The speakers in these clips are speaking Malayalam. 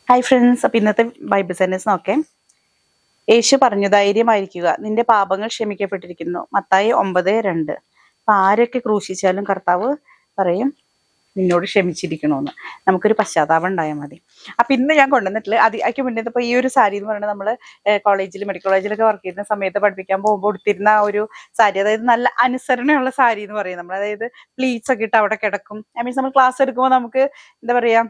ഹായ് ഫ്രണ്ട്സ്, അപ്പോൾ ഇന്നത്തെ ബൈബിൾ സെന്റൻസ് നോക്കാം. യേശു പറഞ്ഞു, ധൈര്യമായിരിക്കുക, നിന്റെ പാപങ്ങൾ ക്ഷമിക്കപ്പെട്ടിരിക്കുന്നു. മത്തായി 9:2. അപ്പൊ ആരൊക്കെ ക്രൂശിച്ചാലും കർത്താവ് പറയും നിന്നോട് ക്ഷമിച്ചിരിക്കണമെന്ന്. നമുക്കൊരു പശ്ചാത്താപം ഉണ്ടായാൽ മതി. അപ്പൊ ഇന്ന് ഞാൻ കൊണ്ടുവന്നിട്ടില്ല അതിക്ക് മുന്നേ ഇപ്പൊ ഈ ഒരു സാരി എന്ന് പറയുന്നത് നമ്മള് കോളേജിൽ മെഡിക്കൽ കോളേജിലൊക്കെ വർക്ക് ചെയ്യുന്ന സമയത്ത് പഠിപ്പിക്കാൻ പോകുമ്പോൾ ഉടുത്തിരുന്ന ആ ഒരു സാരി, അതായത് നല്ല അനുസരണയുള്ള സാരി എന്ന് പറയും നമ്മൾ. അതായത് പ്ലീറ്റ്സ് ഒക്കെ ഇട്ട് അവിടെ കിടക്കും. ഐ മീൻസ് നമ്മൾ ക്ലാസ് എടുക്കുമ്പോൾ നമുക്ക് എന്താ പറയാ,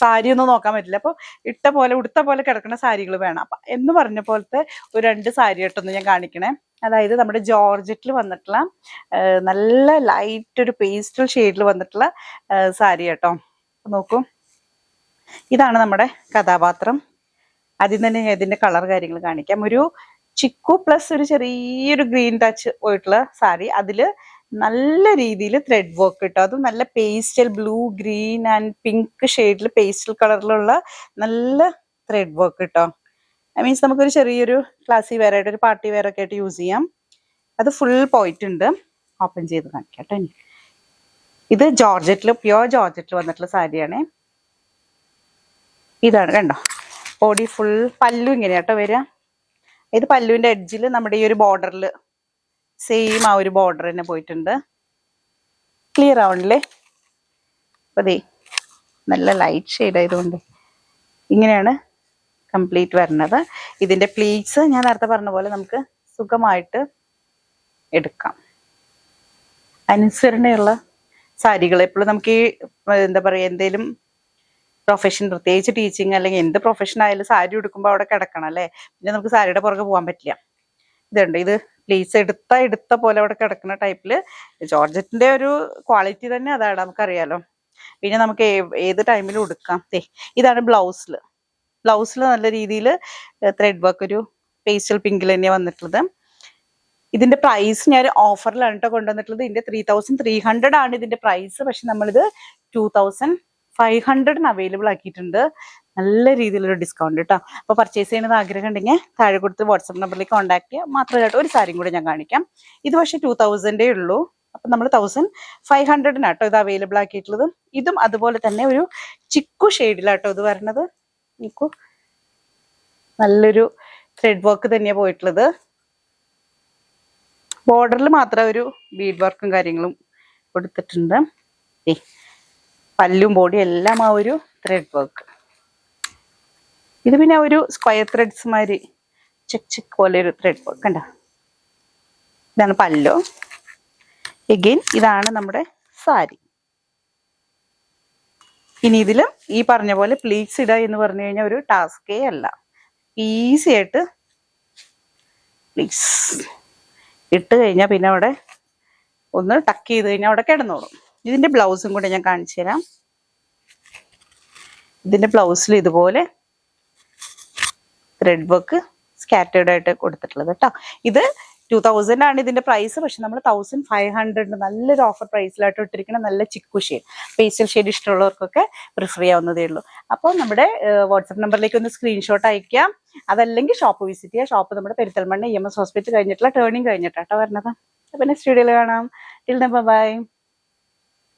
സാരി ഒന്നും നോക്കാൻ പറ്റില്ല. അപ്പൊ ഉടുത്ത പോലെ കിടക്കുന്ന സാരികൾ വേണം. അപ്പൊ എന്ന് പറഞ്ഞ പോലത്തെ ഒരു 2 സാരി ഇട്ടൊന്ന് ഞാൻ കാണിക്കണേ. അതായത് നമ്മുടെ ജോർജറ്റിൽ വന്നിട്ടുള്ള നല്ല ലൈറ്റ് ഒരു പേസ്റ്റൽ ഷെയ്ഡിൽ വന്നിട്ടുള്ള സാരി കേട്ടോ. നോക്കൂ, ഇതാണ് നമ്മുടെ കഥാപാത്രം. ആദ്യം തന്നെ ഞാൻ ഇതിന്റെ കളർ കാര്യങ്ങൾ കാണിക്കാം. ഒരു ചിക്കു പ്ലസ് ഒരു ചെറിയൊരു ഗ്രീൻ ടച്ച് പോയിട്ടുള്ള സാരി. അതില് നല്ല രീതിയിൽ ത്രെഡ് വർക്ക് കിട്ടും. അതും നല്ല pastel blue, green and pink ഷെയ്ഡിൽ പേസ്റ്റൽ കളറിലുള്ള നല്ല ത്രെഡ് വർക്ക് കിട്ടോ. ഐ മീൻസ് നമുക്കൊരു ചെറിയൊരു ക്ലാസി വെയർ ആയിട്ട്, ഒരു പാർട്ടി വെയർ ഒക്കെ ആയിട്ട് യൂസ് ചെയ്യാം. അത് ഫുൾ പോയിട്ടുണ്ട്. ഓപ്പൺ ചെയ്ത് കാണിക്കാം കേട്ടോ. ഇത് ജോർജറ്റിൽ, പ്യുവർ ജോർജറ്റിൽ വന്നിട്ടുള്ള സാരിയാണ്. ഇതാണ് കണ്ടോ, ബോഡി ഫുൾ. പല്ലു ഇങ്ങനെയാ കേട്ടോ വരിക. ഇത് പല്ലുവിന്റെ എഡ്ജിൽ നമ്മുടെ ഈ ഒരു ബോർഡറിൽ സെയിം ആ ഒരു ബോർഡർ തന്നെ പോയിട്ടുണ്ട്. ക്ലിയർ ആവണില്ലേ? അപ്പൊ ദേ നല്ല ലൈറ്റ് ഷെയ്ഡ് ആയതുകൊണ്ട് ഇങ്ങനെയാണ് കംപ്ലീറ്റ് വരുന്നത്. ഇതിന്റെ പ്ലീറ്റ്സ് ഞാൻ നേരത്തെ പറഞ്ഞ പോലെ നമുക്ക് സുഖമായിട്ട് എടുക്കാം. അനുസരണയുള്ള സാരികൾ എപ്പോഴും നമുക്ക് ഈ എന്താ പറയുക, എന്തേലും പ്രൊഫഷൻ, പ്രത്യേകിച്ച് ടീച്ചിങ് അല്ലെങ്കിൽ എന്ത് പ്രൊഫഷൻ ആയാലും സാരി ഉടുക്കുമ്പോൾ അവിടെ കിടക്കണം അല്ലേ. പിന്നെ നമുക്ക് സാരിയുടെ പുറകെ പോകാൻ പറ്റില്ല. ഇതുണ്ട്, ഇത് പ്ലീറ്റ്സ് എടുത്ത പോലെ അവിടെ കിടക്കുന്ന ടൈപ്പില്. ജോർജറ്റിന്റെ ഒരു ക്വാളിറ്റി തന്നെ അതാണ്, നമുക്കറിയാലോ. പിന്നെ നമുക്ക് ഏത് ടൈമിലും ഉടുക്കാം. ഇതാണ് ബ്ലൗസിൽ നല്ല രീതിയിൽ ത്രെഡ് വർക്ക്, ഒരു പേസ്റ്റൽ പിങ്കിൽ തന്നെയാണ് വന്നിട്ടുള്ളത്. ഇതിന്റെ പ്രൈസ് ഞാൻ ഓഫറിലാണ് കേട്ടോ കൊണ്ടുവന്നിട്ടുള്ളത്. ഇതിന്റെ 3300 ആണ് ഇതിന്റെ പ്രൈസ്. പക്ഷെ നമ്മളിത് 2500 അവൈലബിൾ ആക്കിയിട്ടുണ്ട്. നല്ല രീതിയിലൊരു ഡിസ്കൗണ്ട് കേട്ടോ. അപ്പൊ പർച്ചേസ് ചെയ്യുന്നത് ആഗ്രഹം ഉണ്ടെങ്കിൽ താഴെ കൊടുത്ത് വാട്സപ്പ് നമ്പറിലേക്ക് കോൺടാക്ട് ചെയ്യാം. മാത്രമല്ല ഒരു സാരിയും കൂടെ ഞാൻ കാണിക്കാം. ഇത് പക്ഷെ 2000 ഉള്ളൂ. അപ്പൊ നമ്മൾ 1500 കേട്ടോ ഇത് അവൈലബിൾ ആക്കിയിട്ടുള്ളത്. ഇതും അതുപോലെ തന്നെ ഒരു ചിക്കു ഷെയ്ഡിലാട്ടോ ഇത് വരുന്നത്. നോക്കൂ, നല്ലൊരു ത്രെഡ് വർക്ക് തന്നെയാണ് പോയിട്ടുള്ളത്. ബോർഡറിൽ മാത്രം ഒരു ബീഡ് വർക്കും കാര്യങ്ങളും കൊടുത്തിട്ടുണ്ട്. പല്ലും ബോഡി എല്ലാം ആ ഒരു ത്രെഡ് വർക്ക്. ഇത് പിന്നെ ഒരു സ്ക്വയർ ത്രെഡ്സ് മാതിരി ചെക്ക് പോലെ ഒരു ത്രെഡ് വർക്ക് കണ്ട. ഇതാണ് പല്ലു. എഗെയിൻ ഇതാണ് നമ്മുടെ സാരി. ഇനി ഇതിലും ഈ പറഞ്ഞ പോലെ പ്ലീറ്റ്സ് ഇടുക എന്ന് പറഞ്ഞു കഴിഞ്ഞാൽ ഒരു ടാസ്കേ അല്ല. ഈസി ആയിട്ട് പ്ലീറ്റ്സ് ഇട്ട് കഴിഞ്ഞാൽ പിന്നെ അവിടെ ഒന്ന് ടക്ക് ചെയ്ത് കഴിഞ്ഞാൽ അവിടെ കിടന്നോളും. ഇതിന്റെ ബ്ലൗസും കൂടെ ഞാൻ കാണിച്ചു തരാം. ഇതിന്റെ ബ്ലൗസിൽ ഇതുപോലെ ത്രെഡ് വർക്ക് സ്കാറ്റേർഡ് ആയിട്ട് കൊടുത്തിട്ടുള്ളത് കേട്ടോ. ഇത് 2000 ആണ് ഇതിന്റെ പ്രൈസ്. പക്ഷെ നമ്മൾ 1500 നല്ലൊരു ഓഫർ പ്രൈസിലായിട്ട് ഇട്ടിരിക്കുന്ന നല്ല ചിക്കു ഷെയ്ഡ്, പേസ്റ്റൽ ഷെയ്ഡ് ഇഷ്ടമുള്ളവർക്കൊക്കെ പ്രിഫർ ചെയ്യാവുന്നതേ ഉള്ളൂ. അപ്പോൾ നമ്മുടെ വാട്സപ്പ് നമ്പറിലേക്ക് ഒന്ന് സ്ക്രീൻഷോട്ട് അയക്കാം. അതല്ലെങ്കിൽ ഷോപ്പ് വിസിറ്റ് ചെയ്യുക. ഷോപ്പ് നമ്മുടെ പെരിന്തൽമണ്ണ EMS ഹോസ്പിറ്റൽ കഴിഞ്ഞിട്ടുള്ള ടേണിംഗ് കഴിഞ്ഞിട്ടാട്ടോ വരുന്നത്. അപ്പൊ നെക്സ്റ്റ് വീഡിയോയിൽ കാണാം. Till then bye.